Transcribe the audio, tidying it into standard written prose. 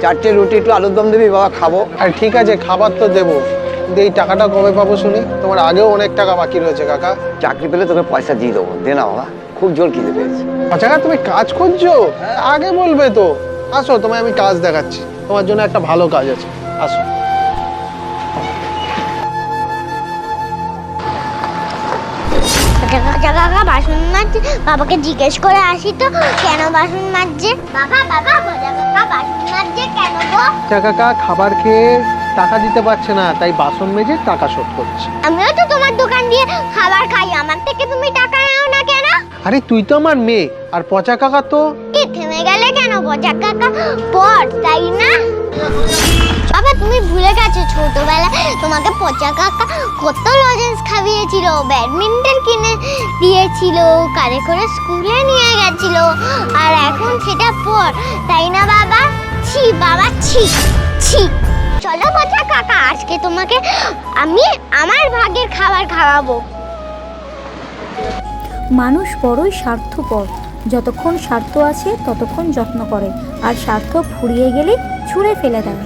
4টে রুটি একটু আলুর দম দিবি বাবা, খাবো। আর ঠিক আছে, খাবার তো দেবো, কিন্তু এই টাকাটা কবে পাবো শুনি? তোমার আগেও অনেক টাকা বাকি রয়েছে কাকা। চাকরি পেলে তোকে পয়সা দিয়ে দেবো, দে না বাবা, খুব জোর খিদে পেয়েছে। আচ্ছা কাকা, তুমি কাজ খুঁজছো? আগে বলবে তো। আসো, তোমায় আমি কাজ দেখাচ্ছি, তোমার জন্য একটা ভালো কাজ আছে, আসো। কাকা বাসন মাজছে, বাবাকে জিজ্ঞেস করে আসি তো কেন বাসন মাজছে। বাবা বাবা কাকা বাসন মাজছে কেন গো? কাকা খাবার খেয়ে টাকা দিতে পারছে না, তাই বাসন মেজে টাকা শোধ করছে। আমিও তো তোমার দোকান দিয়ে খাবার খাই, আমার থেকে তুমি টাকা নাও না কেন? আরে তুই তো আমার মেয়ে, আর পচা কাকা তো। কি থেমে গেলে কেন? পচা কাকা পর, তাই না? বাবা তুমি ভুলে গেছো, ছোটবেলায় তোমাকে পচা কাকা কত লজেন্স খাইয়েছিল, ব্যাডমিন্টন কিনে দিয়েছিল, কারে করে স্কুলে নিয়ে গেছিল, আর এখন সেটা পর, তাই না বাবা? ছি বাবা, ছি ছি। চলো পচা কাকা, আজকে তোমাকে আমি আমার ভাগের খাবার খাওয়াবো। মানুষ বড়ই স্বার্থপর, যতক্ষণ স্বার্থ আছে ততক্ষণ যত্ন করে, আর স্বার্থ ফুরিয়ে গেলে ছুঁড়ে ফেলে দেয়।